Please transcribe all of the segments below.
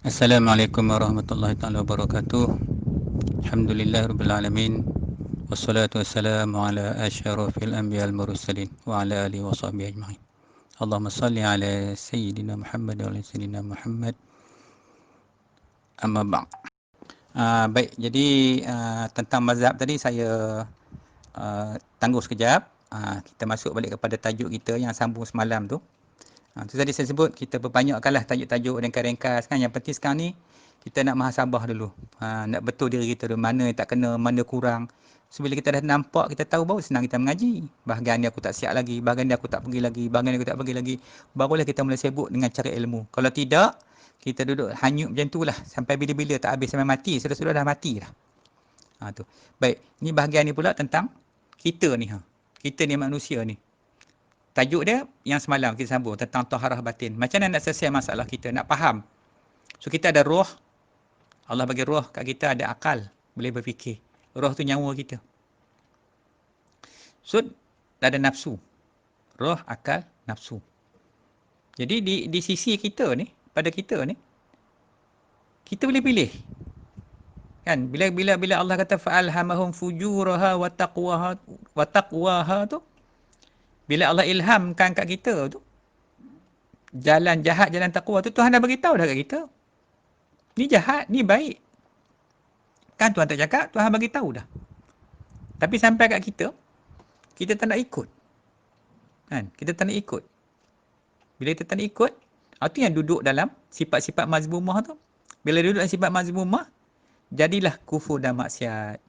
Assalamualaikum warahmatullahi taala wabarakatuh. Alhamdulillahirabbil alamin. Wassalatu wassalamu ala asyrafil anbiya'il mursalin wa ala alihi washabbihi ajmain. Allahumma salli ala sayyidina Muhammad wa ala sayyidina Muhammad. Amma ba'd. Baik, jadi tentang mazhab tadi saya tangguh sekejap. Kita masuk balik kepada tajuk kita yang sambung semalam tu. Tu tadi saya sebut kita perbanyakkanlah tajuk-tajuk ringkas-ringkas kan. Yang penting sekarang ni kita nak muhasabah dulu. Nak betul diri kita dulu, mana yang tak kena, mana kurang. So bila kita dah nampak, kita tahu baru senang kita mengaji. Bahagian ni aku tak siap lagi, bahagian ni aku tak pergi lagi, bahagian ni aku tak pergi lagi. Barulah kita mula sibuk dengan cari ilmu. Kalau tidak, kita duduk hanyut macam tu lah. Sampai bila-bila tak habis, sampai mati. Sudah-sudah dah mati dah. Tu. Baik, ni bahagian ni pula tentang kita ni. Kita ni manusia ni. Tajuk dia yang semalam kita sambung tentang taharah batin. Macam mana nak selesai masalah kita, nak faham. So kita ada roh. Allah bagi roh kat kita, ada akal, boleh berfikir. Roh tu nyawa kita. So ada nafsu. Roh, akal, nafsu. Jadi di sisi kita ni, pada kita ni, kita boleh pilih. Kan? Bila Allah kata fa'alhamahum fujuraha wa taqwaha tu, bila Allah ilhamkan kat kita tu, jalan jahat, jalan taqwa tu, Tuhan dah beritahu dah kat kita. Ni jahat, ni baik. Kan Tuhan tak cakap, Tuhan bagi tahu dah. Tapi sampai kat kita tak nak ikut. Kan? Kita tak nak ikut. Bila kita tak nak ikut, itu yang duduk dalam sifat-sifat mazmumah tu. Bila duduk dalam sifat mazmumah, jadilah kufur dan maksiat.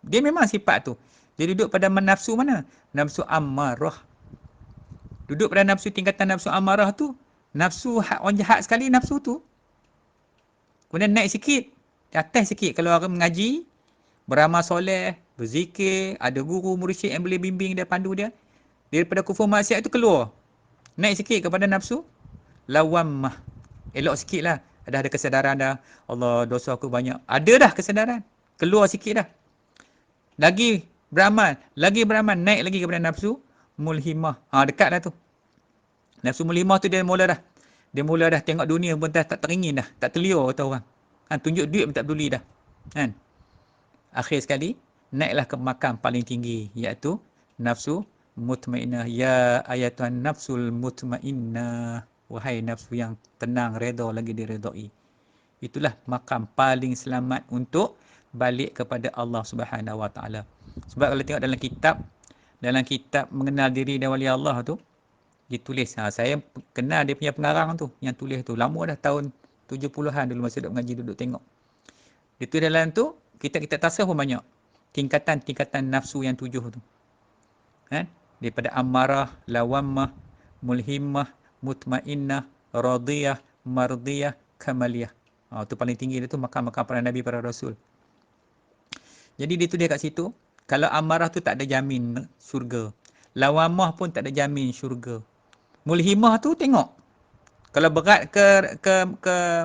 Dia memang sifat tu. Dia duduk pada nafsu mana? Nafsu ammarah. Duduk pada nafsu tingkatan nafsu amarah tu, nafsu orang jahat sekali nafsu tu. Kemudian naik sikit, atas sikit kalau orang mengaji, beramal soleh, berzikir, ada guru mursyid yang boleh bimbing dia, pandu dia. Daripada kufur maksiat itu keluar. Naik sikit kepada nafsu lawammah. Elok sikit lah. Ada kesedaran dah. Allah, dosa aku banyak. Ada dah kesedaran. Keluar sikit dah. Lagi beramal, naik lagi kepada nafsu mulhimah. Dekat dah tu. Nafsu mulhimah tu dia mula dah tengok dunia pun tak teringin dah, tak terliur kata orang. Kan, tunjuk duit pun tak peduli dah. Kan? Akhir sekali naiklah ke makam paling tinggi, iaitu nafsu mutmainnah. Ya ayatuhan nafsul mutmainnah, wahai nafsu yang tenang, redha lagi diredai. Itulah makam paling selamat untuk balik kepada Allah Subhanahu Wa Taala. Sebab kalau tengok dalam kitab mengenal diri dan wali Allah tu ditulis, saya kenal dia punya pengarang tu, yang tulis tu lama dah, tahun 70-an dulu masa duduk mengaji, duduk tengok. Itu dalam tu kita tasawuf pun banyak tingkatan nafsu yang 7 tu. Kan? Daripada amarah, lawammah, mulhimmah, mutmainnah, radiyah, mardiyah, kamaliyah. Tu paling tinggi dia tu makam-makam para nabi, para rasul. Jadi dia tulis kat situ, kalau amarah tu tak ada jamin syurga. Lawamah pun tak ada jamin syurga. Mulhimah tu tengok. Kalau berat ke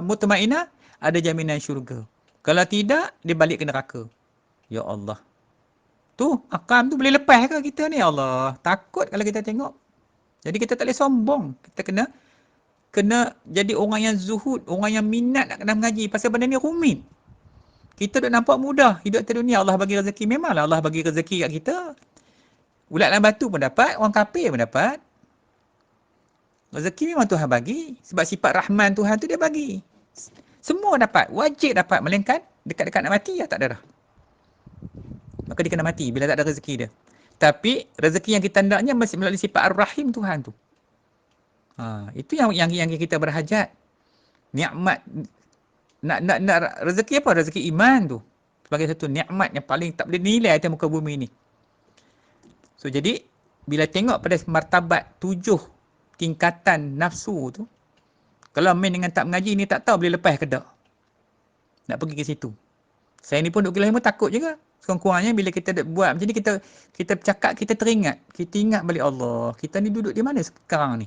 mutmainnah, ada jaminan syurga. Kalau tidak, dia balik ke neraka. Ya Allah. Tu, akam tu boleh lepas ke kita ni? Ya Allah, takut kalau kita tengok. Jadi kita tak boleh sombong. Kita kena jadi orang yang zuhud, orang yang minat nak kena mengaji. Pasal benda ni rumit. Kita dah nampak mudah hidup di dunia. Allah bagi rezeki. Memanglah Allah bagi rezeki kat kita. Ulat dalam batu pun dapat, orang kafir pun dapat. Rezeki memang Tuhan bagi. Sebab sifat Rahman Tuhan tu dia bagi. Semua dapat. Wajib dapat. Melainkan dekat-dekat nak mati, tak ada dah. Maka dia kena mati bila tak ada rezeki dia. Tapi rezeki yang kita hendaknya masih melalui sifat Ar-Rahim Tuhan tu. Itu yang kita berhajat. Nikmat. Nak rezeki apa? Rezeki iman tu. Sebagai satu nikmat yang paling tak boleh nilai atas muka bumi ni. So jadi, bila tengok pada martabat 7 tingkatan nafsu tu, kalau main dengan tak mengaji ni tak tahu boleh lepas ke tak. Nak pergi ke situ. Saya ni pun duk gila takut juga. Sekurang-kurangnya bila kita buat macam ni, kita bercakap, kita teringat. Kita ingat balik Allah. Kita ni duduk di mana sekarang ni?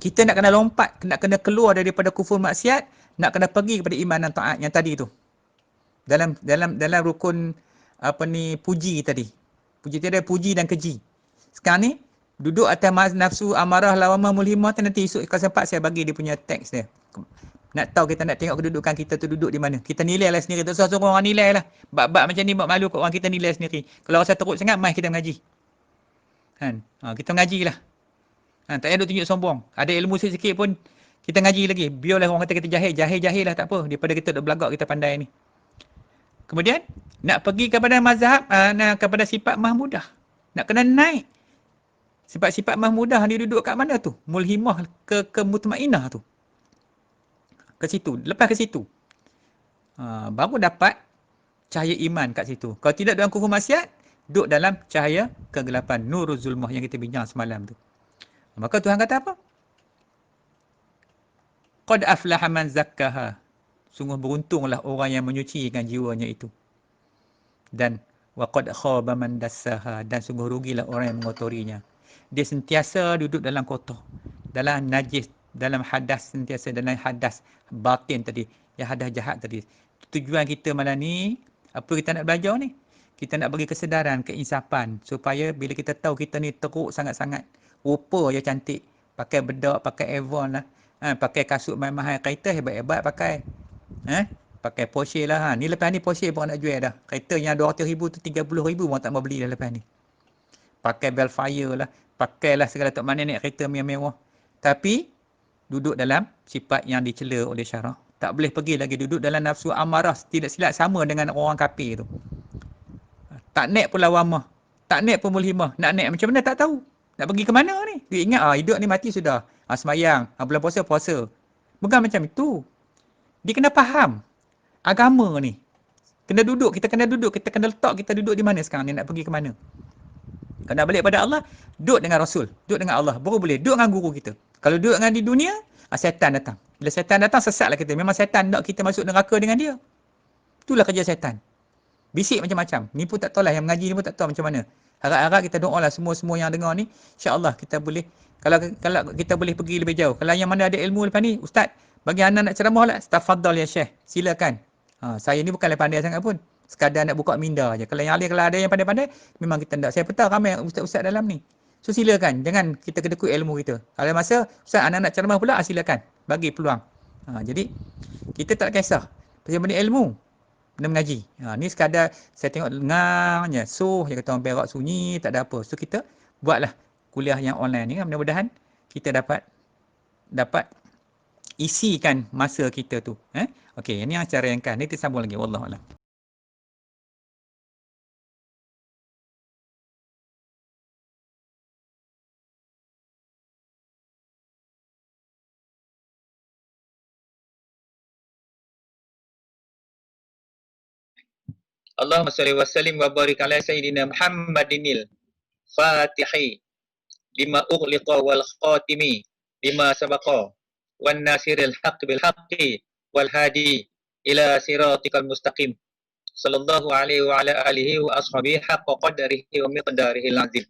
Kita nak kena lompat, nak kena keluar daripada kufur maksiat, nak kena pergi kepada iman dan taat yang tadi tu. Dalam rukun puji tadi. Puji tadi ada puji dan keji. Sekarang ni Duduk atas nafsu amarah lawamah mulhimah tu, nanti esok kalau sempat saya bagi dia punya teks dia. Nak tahu kita nak tengok kedudukan kita tu duduk di mana. Kita nilai lah sendiri. Tak usah suruh orang nilai lah. Bab-bab macam ni buat malu kat orang, kita nilai sendiri. Kalau rasa teruk sangat, mai kita mengaji. Kan? Kita mengaji lah. Tak payah duk tunjuk sombong. Ada ilmu sikit pun kita ngaji lagi. Biarlah orang kata kita jahil. Jahil-jahil lah tak apa. Daripada kita duk belagak kita pandai ni. Kemudian nak pergi kepada mazhab, kepada sifat mahmudah. Nak kena naik. Sifat-sifat mahmudah ni duduk kat mana tu? Mulhimah ke mutmainah tu. Ke situ. Lepas ke situ. Baru dapat cahaya iman kat situ. Kalau tidak dalam kufur maksiat, duduk dalam cahaya kegelapan. Nurul zulmah yang kita bincang semalam tu. Maka Tuhan kata apa? Qad aflaha man zakkaha. Sungguh beruntunglah orang yang menyucikan jiwanya itu. Dan wa qad khaba man dassaha, dan sungguh rugilah orang yang mengotorinya. Dia sentiasa duduk dalam kotor, dalam najis, dalam hadas, sentiasa dalam hadas batin tadi, yang hadas jahat tadi. Tujuan kita malam ni, apa kita nak belajar ni? Kita nak bagi kesedaran, keinsapan, supaya bila kita tahu kita ni teruk sangat-sangat, rupa je cantik, pakai bedak, pakai Avon lah, pakai kasut mahal-mahal, kereta hebat-hebat pakai, pakai Porsche lah. Ni lepas ni Porsche pun nak jual dah. Kereta yang 200,000 tu 30,000 pun tak mau beli dah lepas ni. Pakai Belfire lah, pakailah segala tak mana naik kereta mewah. Tapi duduk dalam sifat yang dicela oleh syarak. Tak boleh pergi lagi duduk dalam nafsu amarah, tidak silap sama dengan orang kafir tu. Tak naik pun lawamah, tak naik pun mulhimah. Nak naik macam mana tak tahu. Nak pergi ke mana ni? Dia ingat hidup ni mati sudah. Semayang, bulan puasa, puasa. Bukan macam itu. Dia kena faham agama ni. Kena duduk, kita kena letak kita duduk di mana sekarang ni, nak pergi ke mana. Kalau nak balik pada Allah, duduk dengan Rasul, duduk dengan Allah, baru boleh. Duduk dengan guru kita. Kalau duduk dengan di dunia, syaitan datang. Bila syaitan datang, sesatlah kita. Memang syaitan nak kita masuk neraka dengan dia. Itulah kerja syaitan. Bisik macam-macam. Ni pun tak tahulah, yang mengaji ni pun tak tahu macam mana. Harap-harap kita doa lah semua-semua yang dengar ni, insya-Allah kita boleh, kalau kita boleh pergi lebih jauh. Kalau yang mana ada ilmu lepas ni, ustaz, bagi anak nak ceramah lah, tafadhal ya Syekh, silakan. Saya ni bukanlah pandai sangat pun, sekadar nak buka minda je. Kalau yang kalau ada yang pandai-pandai, memang kita tak. Saya tahu ramai ustaz-ustaz dalam ni. So silakan, jangan kita kedekut ilmu kita. Kalau masa ustaz anak nak ceramah pula, silakan, bagi peluang. Jadi kita tak kisah pasal benda ilmu, benda mengaji. Ni sekadar saya tengok dengarnya, je kata orang Perak sunyi, tak ada apa. So kita buatlah kuliah yang online ni kan, mudah-mudahan kita dapat isikan masa kita tu. Okey, ini yang cara yang kan. Nanti sambung lagi. Wallahualam. Allahumma salli wa sallim wa barik ala sayyidina Muhammadinil Fatihi lima ughliqa wal khatimi lima sabaqa wan nasiril haqq bil haqqi wal hadi ila siratikal mustaqim sallallahu alaihi wa ala alihi wa ashabihi haqqa qadarihi wa miqdarihi al-azim.